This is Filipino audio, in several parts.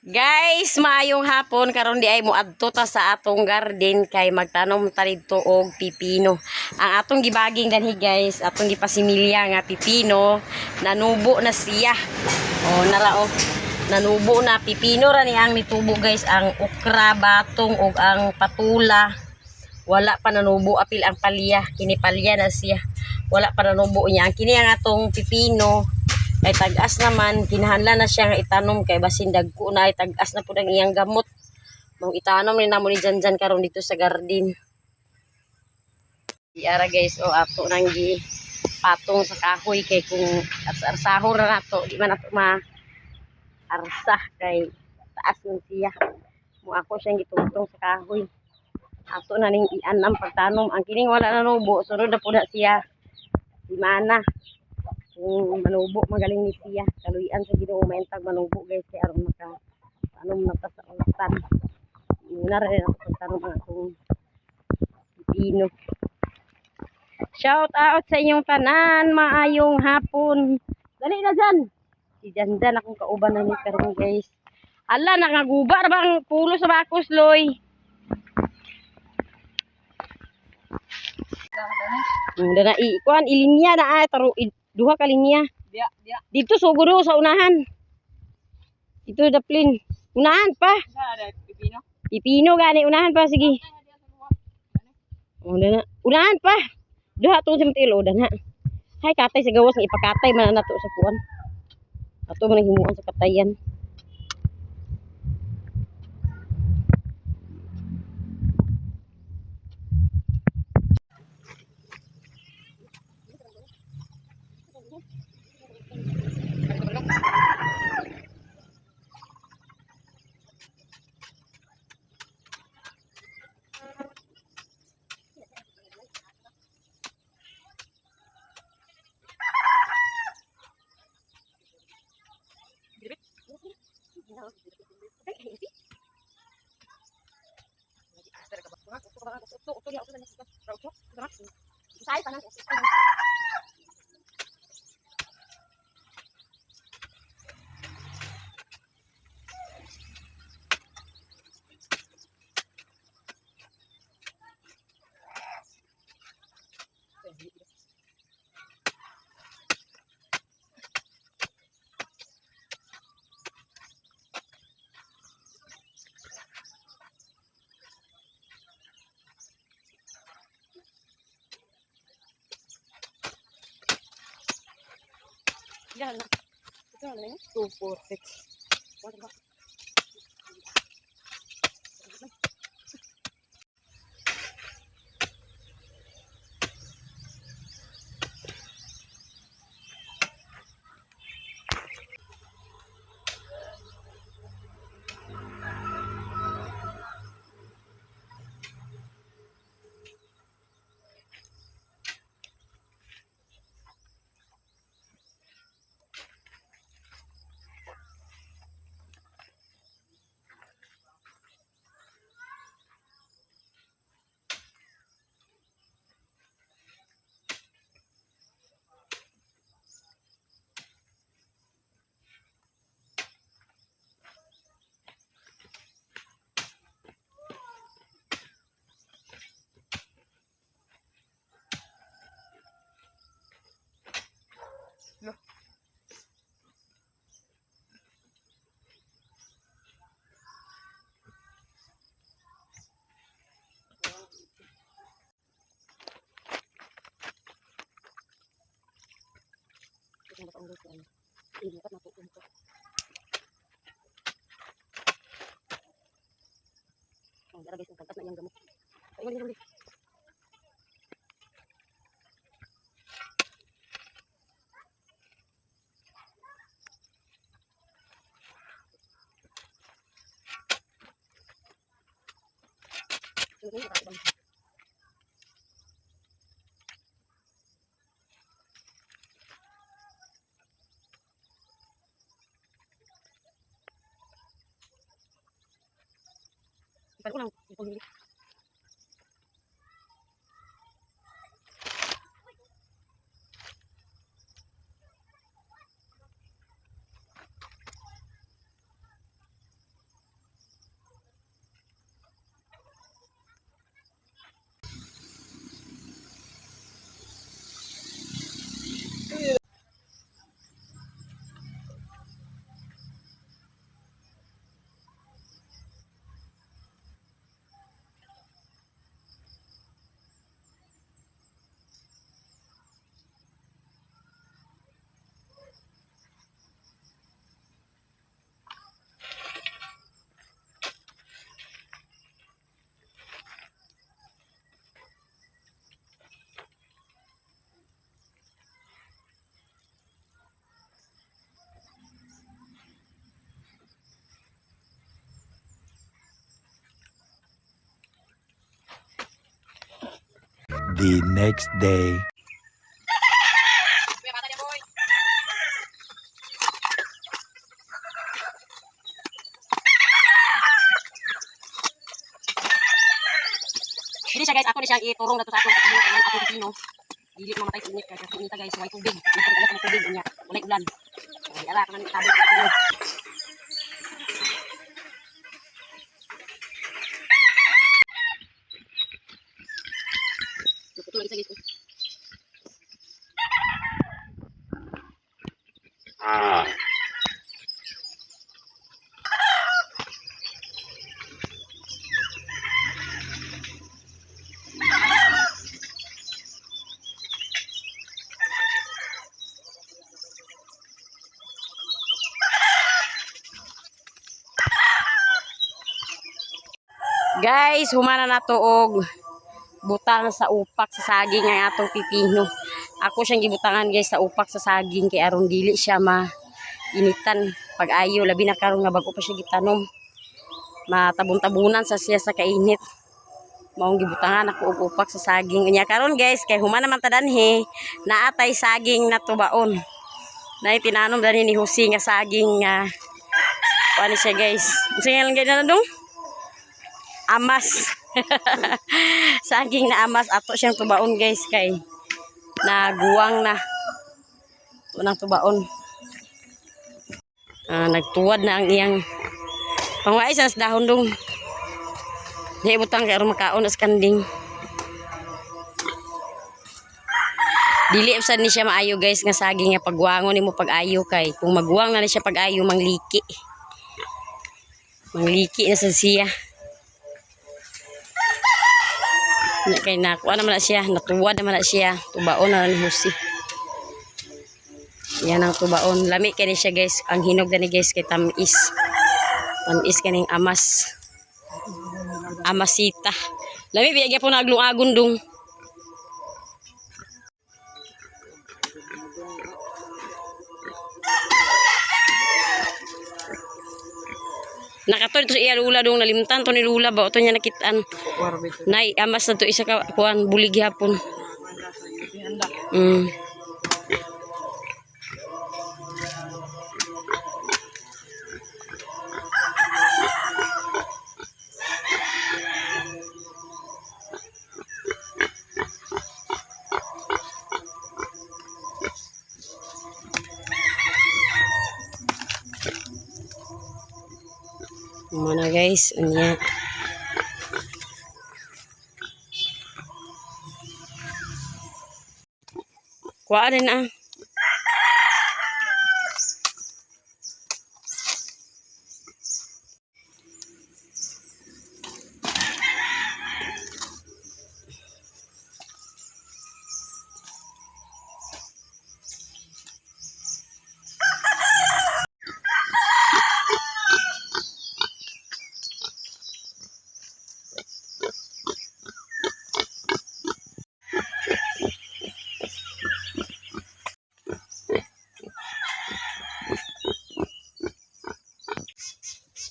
Guys, maayong hapon karon di ay moadto ta sa atong garden kay magtanom ta didto og pipino. Ang atong gibaging danhi guys, atong gipasimilya nga pipino, nanubo na siya. Oh, nara oh. Nanubo na pipino ra ni ang nitubo guys, ang okra, batong ug ang patula. Wala pa nanubo apil ang palya, kini palya na siya. Wala pa nanubo niya. Ang kini ang atong pipino. Kay tagas naman, kinahanglan na siya nga itanom kay basin dagko na ay tagas na pud ang iyang gamot. Mao itanom ni namo ni Janjan karon dito sa garden. Iara guys, o ato nang gi patong sa kahoy kay kung arsahor na nato, di man ato ma arsa kay taas man siya. Mo ako siyang gitungtong sa kahoy. Ato na ning ianam pagtanom. Ang kining wala na nubo, sunod na pud siya. Di mana. Kung manubo magaling ni siya kaluyan sa Ginoo maentag manubo guys kay aron maka tanom na ta sa utan muna rin ako pagtanom ang akong pipino. Shout out sa inyong tanan, maayong hapon. Dali na dyan si Janjan akong kauban na ni karon guys. Hala nangaguba ra bang pulo sa bakos loy. Dana ikuan ilinya na ay taro duha ka linya. Dito suguro sa unahan. Dito daplin. Unahan pa. Pipino gani unahan pa sige. Oh dana. Unahan pa. Duha to sa tilo dana. Hay katay sa gawas nga ipakatay man nato sa kuan. Ato man himuan sa katayan. Yan na. Ito na lang. 2, 4, 6. What about? No. The next day. Dili siya guys, ako ni siya iturong na to sa akong pipino. Dili mamatay sa init kaya sa inita guys, way tubig. Nagkaroon sa tubig niya, walay ulan. Ay ala ka man tabi sa pipino. Putol lagi sa guys. Guys, humana na to og butang sa upak sa saging ang atong pipino. Ako siyang gibutangan guys sa upak sa saging kay aron dili siya mainitan pag ayo labi na karon nga bago pa siya gitanom. Matabon-tabunan sa siya sa kainit. Maong gibutangan ako og upak sa saging. Unya karon guys kay humana man ta danhi naatay saging na tubaon. Nay tinanom danhi ni Jose nga saging nga ano siya guys. Sige lang ganyan na dong. Amas. Saging na amas ato siyang tubaon guys kay naguwang na. Ito nang tubaon. Nagtuwad na ang iyang pangwais sa dahon dong. Di butang kay aron makaon as kanding. Dili sad ni siya maayo guys nga saging nga pagwangon nimo pag-ayo kay kung magwang na ni siya pag-ayo mangliki. Mangliki na sad siya. Kay nakuha naman na siya, natuwad naman na siya, tubaon na ni Jose. Yan ang tubaon. Lami kay ni siya guys, ang hinog na ni guys kay tamis. Tamis kaning amas. Amasita. Lami biyagya po naglungagon dong. Nakaton to sa iya lula dong nalimtan to ni lula ba to niya nakitaan. Nay amas na to isa ka kuan bulig hapon. Mana guys, unya. Kuha rin ah.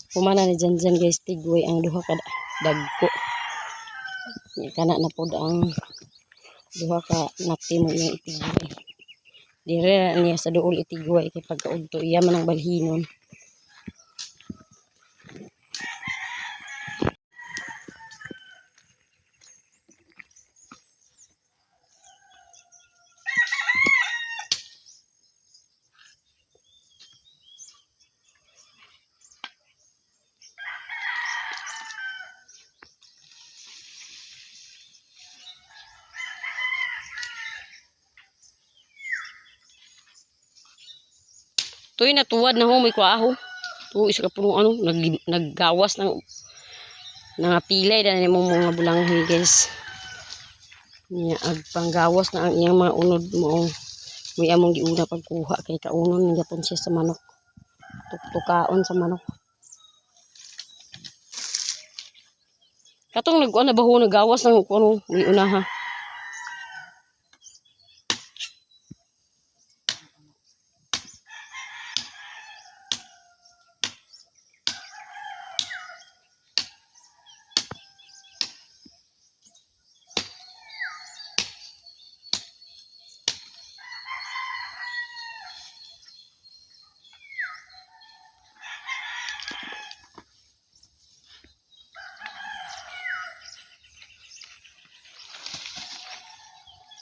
Pumana ni Janjan guys tigway ang duha ka dagko. Kana na pod ang duha ka natim yung itigway. Dire niya sa duol itigway kay pagkaudto iya man ang balhinon. Tuwi na tuwad na ho may kuaho. Tu isa ka puno ano naggawas ng pilay dahil mo mga bulanghoy guys. Niya ag panggawas na ang iyang mga unod mo. May among giuna pagkuha kay kaunon ni gapon siya sa manok. Tuktukaon sa manok. Katong nag na baho naggawas ng kuno may unaha.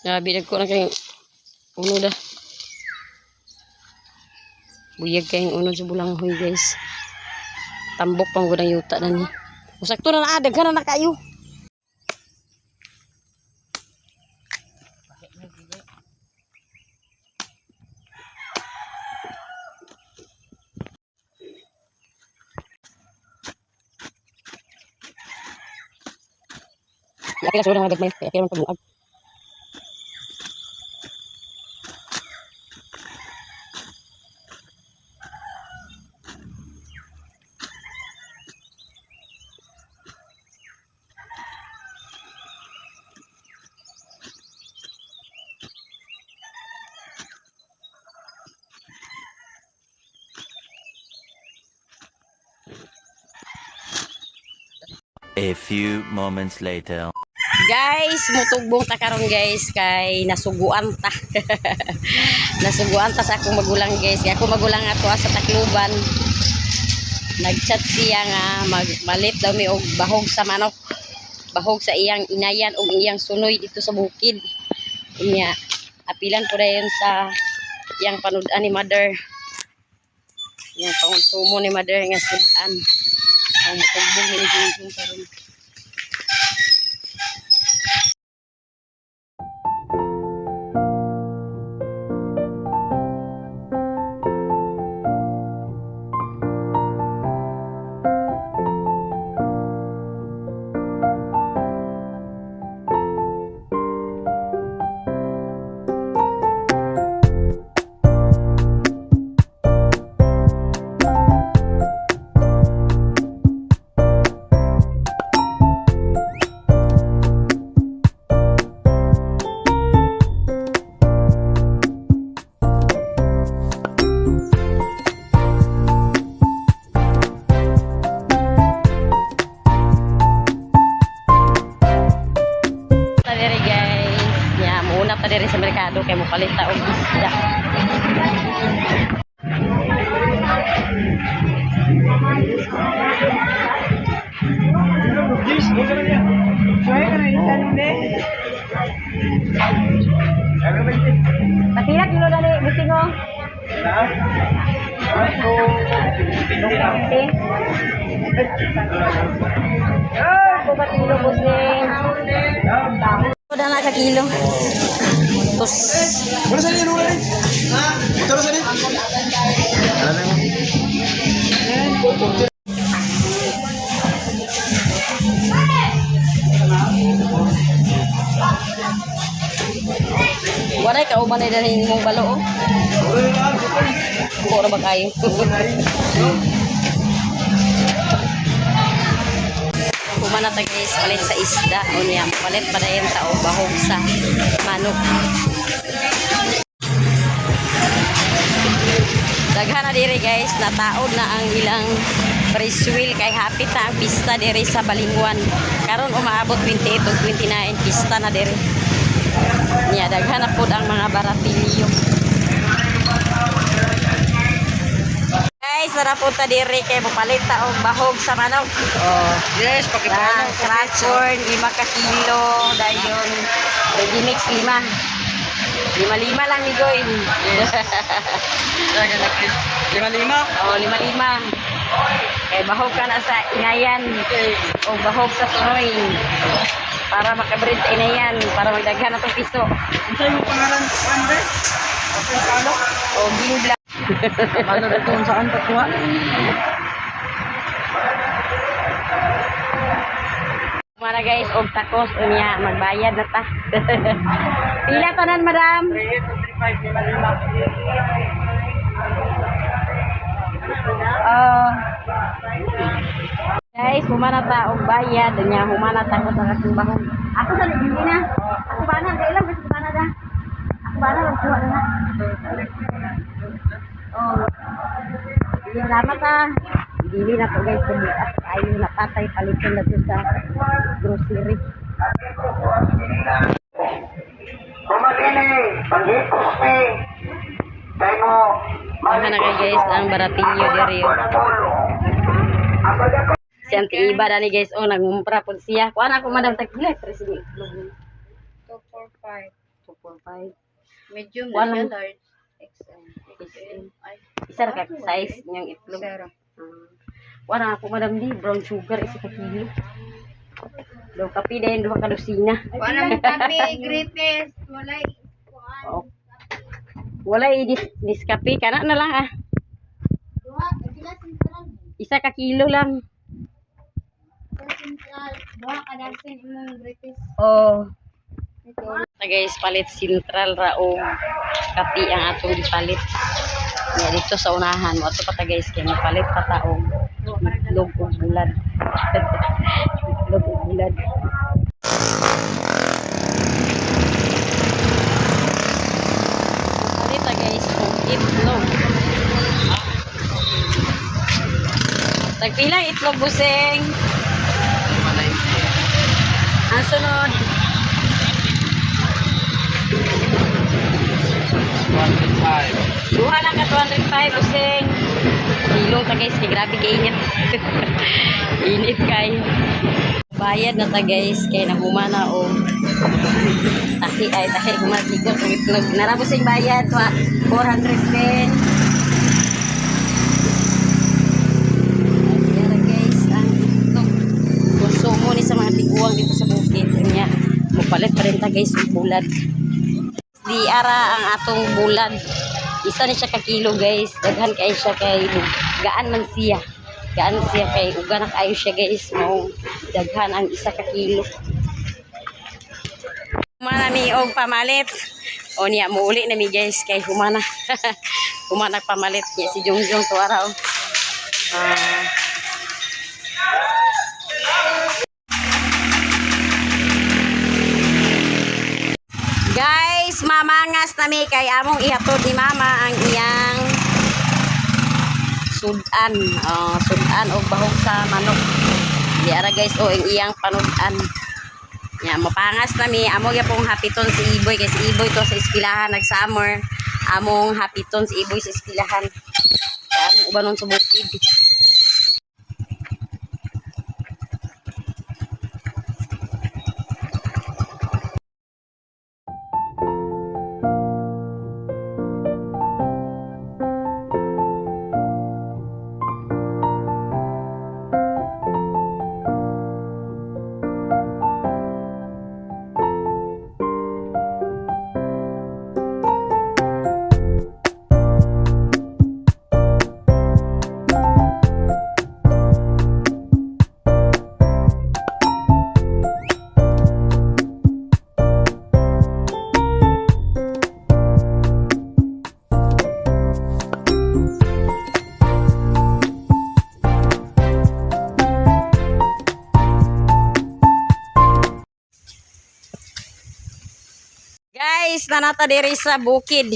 Nabi ko na kayong uno dah. Buyag kayong uno sa bulanghoy guys. Tambok pang gudang yuta na ni. Usakto na daghan na kayo. Ya kaya sudah ngadagmay kaya kaya pagbuag. A few moments later. Guys, mutugbong ta karon guys kay nasuguan ta. Nasuguan ta sa akong magulang guys. Kaya ako magulang ato sa Tacloban. Nagchat siya nga malit daw mi og bahog sa manok. Bahog sa iyang inayan og iyang sunoy dito sa bukid. Inya apilan ko dayon sa iyang panudan ni mother. Yang pangonsumo ni mother nga sudan. Ang mutugbong ni Jinjing karon. Pa diri sa merkado kay mo palita og isda. Patirak dulu dali busingo. Ako ba kilo busing? Udah nak kilo. Terus. Mana sini dulu ni? Terus sini. Wala ka uban ay dalhin mong balo. Puro ba kayo? Kumana ta guys, palit sa isda o niya, palit pa dayon ta o bahog sa manok. Daghan na diri guys, nataod na ang ilang preswil kay hapit na ang pista diri sa Balingwan. Karon umaabot 28 ug 29 pista na diri. Niya daghan na pud ang mga baratilyo. Guys, para po ta diri kay papalit ta og bahog sa manok. Oh, Yes, pakipano. crack corn 5 ka kilo dayon. Ready mix 5. 5 lang ni Goin. Lima-lima. Oh, 5. Kay bahog ka na sa inayan o bahog sa sunoy. Para makabrid sa inayan, para magdaghan na itong piso. Ano yung pangalan? Andre? Pakipano? O gingla. Ano na kung saan pagkuha? Mana guys, og takos unya magbayad na ta. Pila tanan madam? 3,855. Guys, humana ta og bayad unya humana ta ko sa kasing bahog. Ako sa ligili na. Ako bana kailan gusto ko bana da. Ako bana lang kuha na. Oh. Salamat ah. Dili na to guys, at ayaw na patay palitin na to sa grocery. Mga na guys, ang baratilyo diri. Si Auntie Iba dali guys, nagmumpra po siya. Kuha na ako madam tagila, 245. 245 5. Medium Wala. na siya, large. XL. XL. Ay, Isa ra ka size niyang itlog. zero. Wala ako madam di brown sugar isa ka kilo. Daw kape din duha ka dosina. Wala mo kami, gripes. Walay. Oh. Wala diskape kana na lang ah. Isa ka kilo lang. Buha ka dasin imong gripes. Oh. Guys, palit sentral ra og kape ang atong gipalit. Ya dito sa unahan mo ato pa ta guys kay palit pa ta og itlog ug bulad. Itlog ug bulad. Palit ta guys og itlog. Tagpilang itlog buseng. Ang sunod. 105. Duha lang ka 205 useng. Ilong ta guys, kay grabe kay init. Init kay. Bayad na ta guys, kay nahumana o tahi humatigot ang itlog. Narabos ang bayad, 400 pen. Ayan guys, ang itlog. Konsumo ni sa mga tiguang dito sa bukid. Kanya, magpalit pa rin ta guys, ang bulad. Di ara ang atong bulad. Isa ni siya ka kilo guys. Daghan kay siya kay gaan man siya. Gaan siya kay uga na kayo siya guys. Mao daghan ang isa ka kilo. Humana mi og pamalit. O niya muuli na mi guys kay humana. Humana pamalit niya si Jongjong to araw. Guys, mamangas nami kay among ihatod ni mama ang iyang sudan. Sudan o bahog sa manok. Di ara guys o ang iyang panudan. Ya, mapangas nami among yapong hapiton si Iboy kay si Iboy to sa eskwelahan nag-summer. Among hapiton si Iboy sa eskwelahan. Kaya among ubanon sa bukid. Guys, nanata diri sa bukid.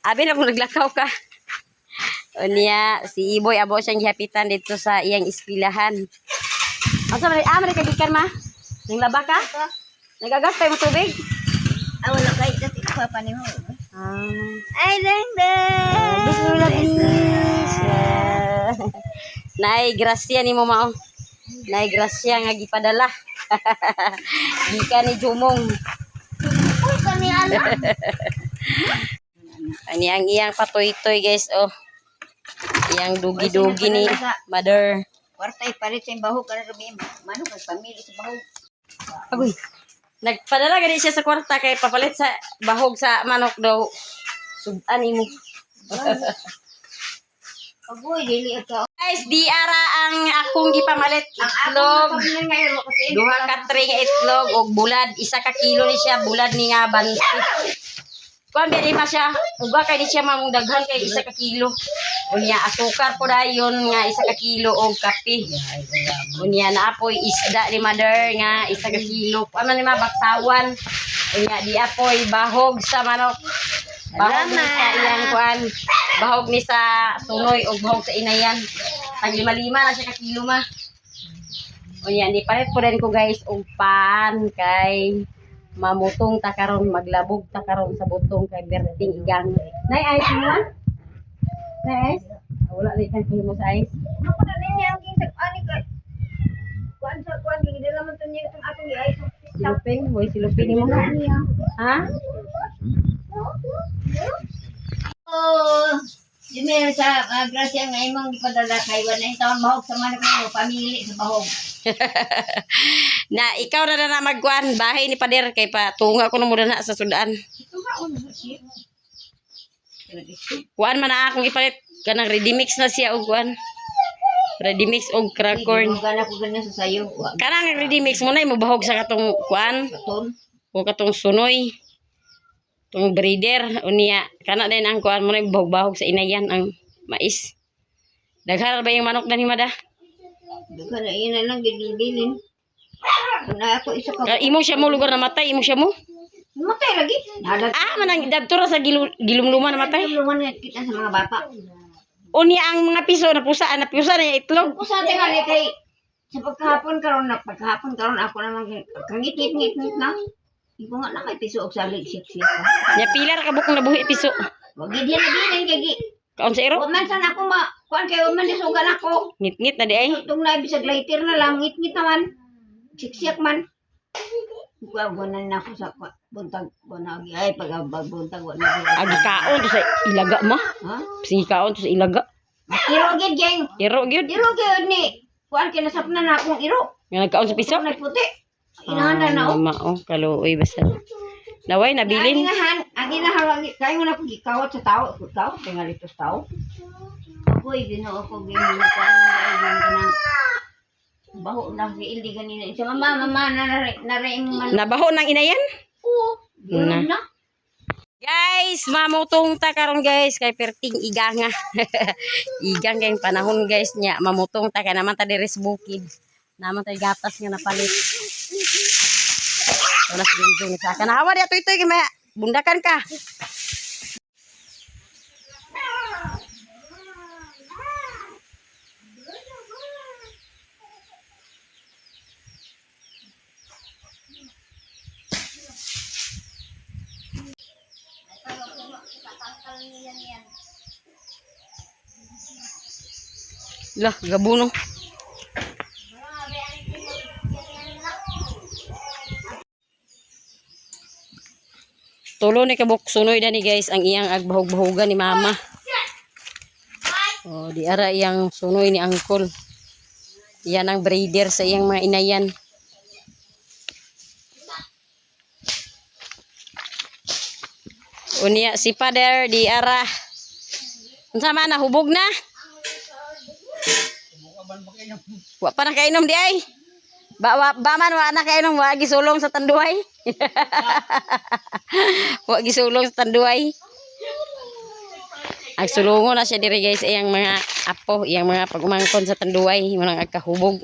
Abi na kung naglakaw ka. O niya, si Iboy abo siyang gihapitan dito sa iyang eskwelahan. Asa man amari kagikan ma? Nang laba ka? Nagagatay mo tubig? Ah, wala kay dati pa pa nimo. Ay, deng deng. Bismillah. Nay, grasya ni mo mao. Nay, grasya nga gipadala. Gika ni Jumong. Uy, kami ala. Ani ang iyang patoy-toy guys, oh. Iyang dugi-dugi ni mother. Kwartay palit sa bahog kana rumi. Mano kay pamili sa bahog. Agoy. Nagpadala gani siya sa kwarta kay papalit sa bahog sa manok daw. Sudan imo. Agoy dili ito. Guys, di ara ang akong gipamalit itlog. Duha ka tray nga itlog og bulad, isa ka kilo ni siya bulad ni nga bansi. Kuan beri pa siya, uga kay di siya mamong daghan kay isa ka kilo. Unya asukar po dayon nga isa ka kilo og kape. Unya naapoy isda ni mother nga isa ka kilo. Ano ni mabaktawan. Unya di apoy bahog sa manok. Bahog ni sa iyang kuan. Bahog ni sa sunoy og bahog sa inayan. Tag lima-lima na siya ka kilo ma. Unya di palit po rin ko guys og pan kay mamutong ta karon maglabog ta karon sa butong kay berting igang. Nay ice mo? Nay ice? Wala li kang mo sa ice. Ako na din yang king ani kay. Kuan sa kuan gidala man to niya itong atong i-ice. Silupin, boy, silupin mo. Ha? Oh, Jimmy, sa grasya nga imong gipadala kay wala yung taon mahog sa manok mo, pamili sa bahog. Na ikaw na magkuan bahay ni pader kay pa tunga ko na muna na sa sudan. Ito nga, ano siya? Kuan man na akong ipalit kanang ready mix na siya og kuan. Ready mix og crackcorn. Gana ko ganyan sa sayo. Kanang ready mix mo na mo bahog sa katong kuan Katon. o katong sunoy. Tong breeder unya kana din ang kuan mo na bahog-bahog sa inayan ang mais. Daghan ba yung manok na ni Mada? Duga na ina lang gidilbilin. Na ako isa ka. Imo siya mo lugar na matay, imo siya mo. Matay lagi. Nalag. Manang dabtura sa gilumluman na matay. Luman kita sa mga bata. Unya ang mga piso na pusa na niya itlog. Kung sa atin nga kay sa pagkahapon karon ako naman kangit-ngit na. Ibo nga na kay piso og salig siya. Nya pilar ka bukong nabuhi piso. Wag gid yan din kay gi. Kaon sa iro? Wa man sana ako kuan kay wa man isugan ako. Ngit-ngit na di ay. Itong na bisag lighter na lang ngit-ngit naman. Siksik man. Buwanan na ako sa buntag bonagi ay pagbuntag wala. Agi kaon to sa ilaga mo. Ha? Sige kaon to sa ilaga. Iro gid geng. Iro gyud. Iro gid ni. Kuan kinasapna na akong iro. Nga nagkaon sa piso. Nagputi. Inahanda na o. Mao kaluoy basta. Naway nabilin. Aginahan kayo na pagikawat sa tao. Tao tingali to sa tao. Ako'y Ginoo ko ginoo ko ang baho na giildi ganina. Sa mama nare mo man. Nabaho ng inayan? Oo. Na. Na. Guys, mamutong ta karon guys kay perting iga nga. Igang kay panahon guys nya mamutong ta kay naman ta deres bukid. Naman tay gatas nga napalit. Oras dingdong sa kana hawa di atoy kay maya bundakan ka. Lah, gabuno. Tulo ni kabuk sunoy dani guys ang iyang agbahog-bahogan ni mama. Oh, di ara iyang sunoy ni angkol. Iyan ang breeder sa iyang mga inayan. Unya si Pader di ara. Unsa man na hubog na? Wa pa na kainom di ay. Ba man wa na kainom wa gisulong sa tanduay. Wa gisulong sa tanduay. Ang sulungon na siya diri guys iyang mga apo, iyang mga pagumangkon sa tanduay, manang agkahubog.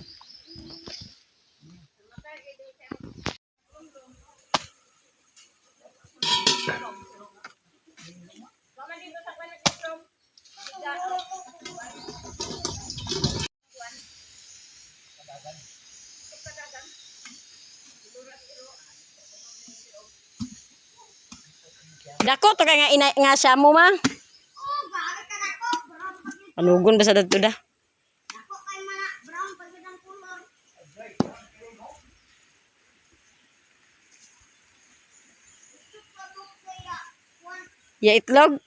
Dako to kay nga siya mo ma. Panugon ba sa dadto da? Ya itlog.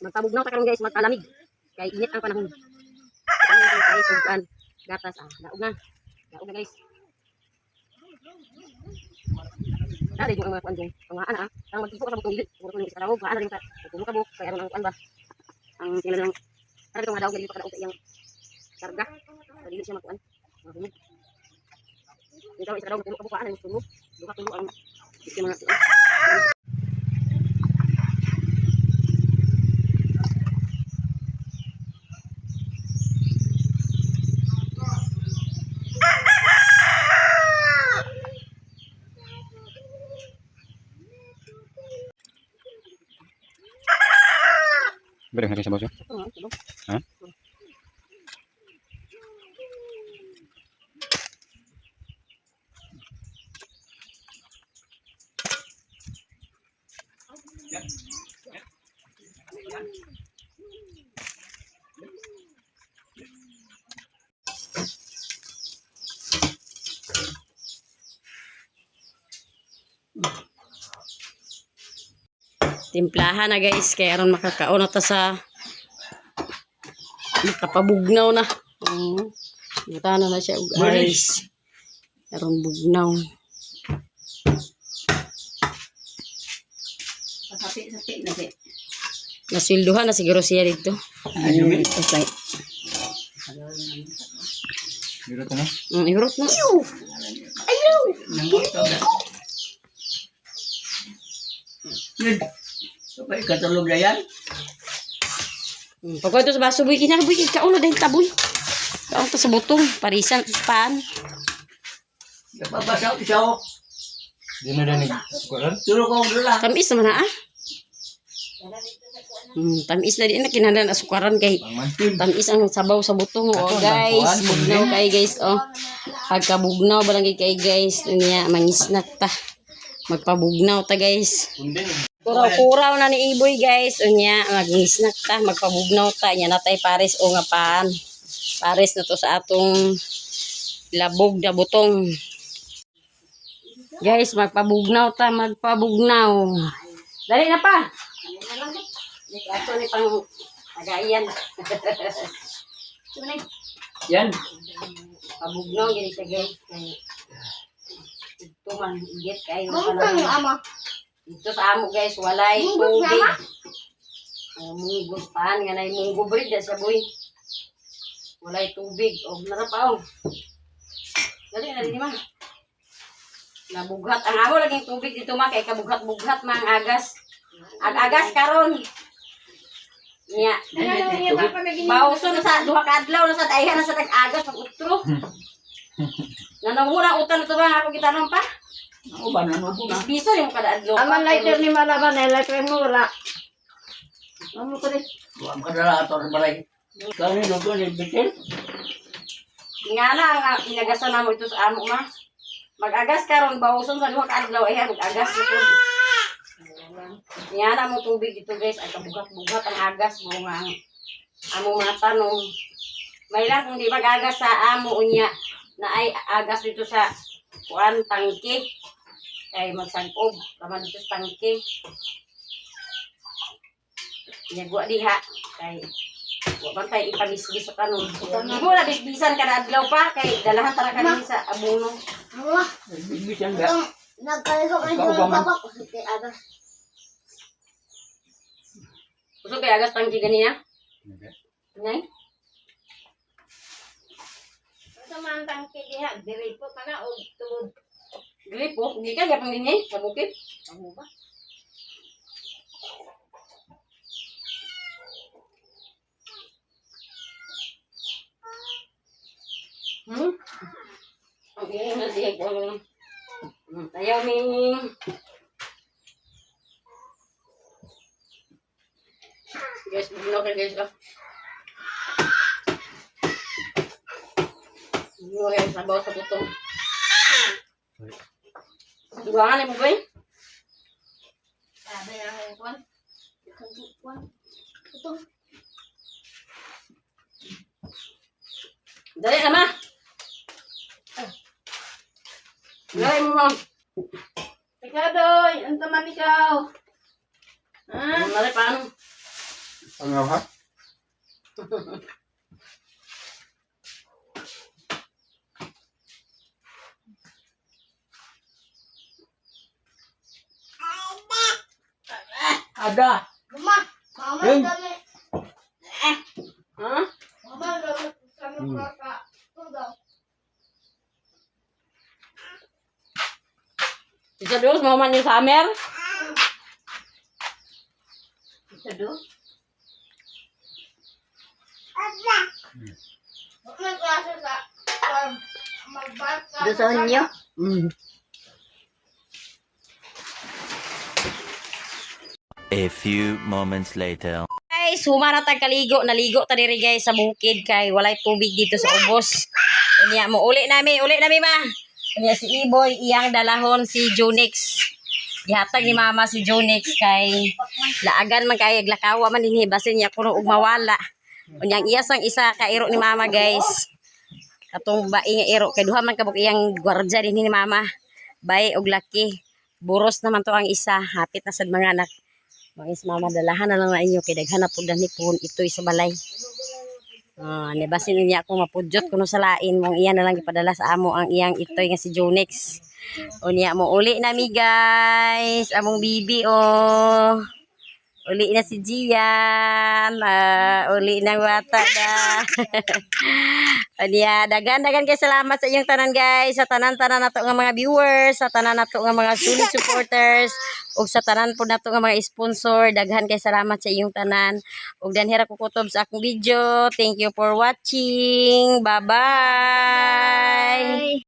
Magpabugnaw ta karon guys, magpalamig. Kay init ang panahon. Guys, gatas daog na. Daog na guys. Nari yung mga kuan dyan. Pangaan ah. Ang magtipo ka sa butong dili. Siguro ko sa karawog. Haan rin sa butong kaya ano ang kuan ba. Ang sila lang. Nari itong mga daog dito kada sa iyang karga. Dili siya makuan. Mahumog. Ito isa daog tulo kabuk haan ang tulo. Duha tulo ang isi mga kuan. Bereng natin sa boss. Ha? Timplahan na guys, kaya aron makakaon na ta sa makapabugnaw na. Butana na siya og ice. Aron bugnaw. Sapi na siya. Nasilduhan na siguro siya dito. Okay. Dito na. Ihurot na. Kapag katulog na yan. Pagka ito sa baso, buy kinara, buy kaulo dahil taboy. Kaon to sa butong, parisan, span. Napabasaw isaw. Di na din sukaran. Tulog ko dula. Tamis naman na ah. Tamis na din na kinahanglan asukaran kay Pangmantin. tamis ang sabaw sa butong. Oh guys, bugnaw kay guys. Oh, pagka bugnaw balangay kay guys. Unya mangisnak ta. Magpabugnaw ta guys. Kuraw-kuraw na ni Iboy guys. Unya magisnak ta, magpabugnaw ta. Nya natay pares o nga paan. Pares na to sa atong labog na butong. Guys, magpabugnaw ta, magpabugnaw. Dali na pa. Ato ni pang agayan. Yan. Pabugnaw gini siya guys. Ito man igit kayo. Ito sa amo guys, walay tubig. Munggos paan nga na munggo breed sa boy. Walay tubig og narapaw. Dali na din ma. Nabughat ang amo laging tubig dito ma kay kabughat-bughat mang agas. Ag-agas karon. Nya. Bawso na sa duha ka adlaw na sa dayhan na sa tag-agas pag utro. Nanamura utang to ba ako gitanong pa? Ako ba na po na? Bisa yung kada adlaw. Aman lighter ni Malaban, lighter mo wala. Ano ko rin? Buwan ka dala ato ng balay. Kami luto ni Bitin. Nga na ang inagasan na mo ito sa amo ma. Mag-agas karon bawson sa duha ka adlaw eh mag-agas ito. Nga na mo tubig dito guys ay kabugat-bugat ang agas mo nga amo mata nung may lang kung di mag-agas sa amo unya na ay agas dito sa kuan tangke kay magsag-og tama dito sa tangke. Yagwa diha kay wa man tay ipabisbis sa kanon. Di mo na bisbisan kada adlaw pa kay dalahan tara kanini sa abono. Bibisan ba? Nagkaliso ka Ikaw ba man? ko kay agas. Gusto kay agas tangke ganiya? Ngay? Sa man tangke diha, diri po kana og tubod. Dili po, hindi ka yapang dinhi sa bukid. Amo ba? Okay, na siya ko. Ayaw mi. Guys, bugnaw ka guys. Bugnaw kayo sa bawa sa butong. Dugangan mo ba eh? Sabi na ang kwan. Kwan. Ito. Dali na ma. Dali mo ma. Ikaw doy, anta man ikaw. Ha? Dali paano? Ano ha? Ada. Mama, mama Yun. dami. Ha? Mama dami sama kakak. Tunggu. Isa dos, mau man yung summer? Ito do. May klase sa magbasa. Doon nyo. A few moments later. Guys, humana tag kaligo, naligo ta diri guys sa bukid kay walay tubig dito sa ubos. Unya mo uli nami ma. Unya si Iboy iyang dalahon si Jonix. Gihatag ni mama si Jonix kay laagan man kay lakawa man dinhi basin niya kuno og mawala. Unya ang iyasang isa ka iro ni mama guys. Katong bae nga iro kay duha man kabuk iyang gwardiya dinhi ni mama. Bae og laki. Buros naman to ang isa, hapit na sad mga anak. Mga mama dalahan na lang na inyo kay daghan na pud ni pun itoy sa balay. Ni basin niya ako mapudjot kuno sa lain mong iya na lang ipadala sa amo ang iyang itoy nga si Jonix. O niya mo uli na mi guys, among bibi oh. Uli na si Gian, uli na wata na. O niya, dagan kay salamat sa iyong tanan guys, sa tanan-tanan nato nga mga viewers, sa tanan nato nga mga solid supporters, ug sa tanan po nato nga mga sponsor, daghan kay salamat sa iyong tanan. Ug danhira ko kutob sa akong video. Thank you for watching. Bye-bye.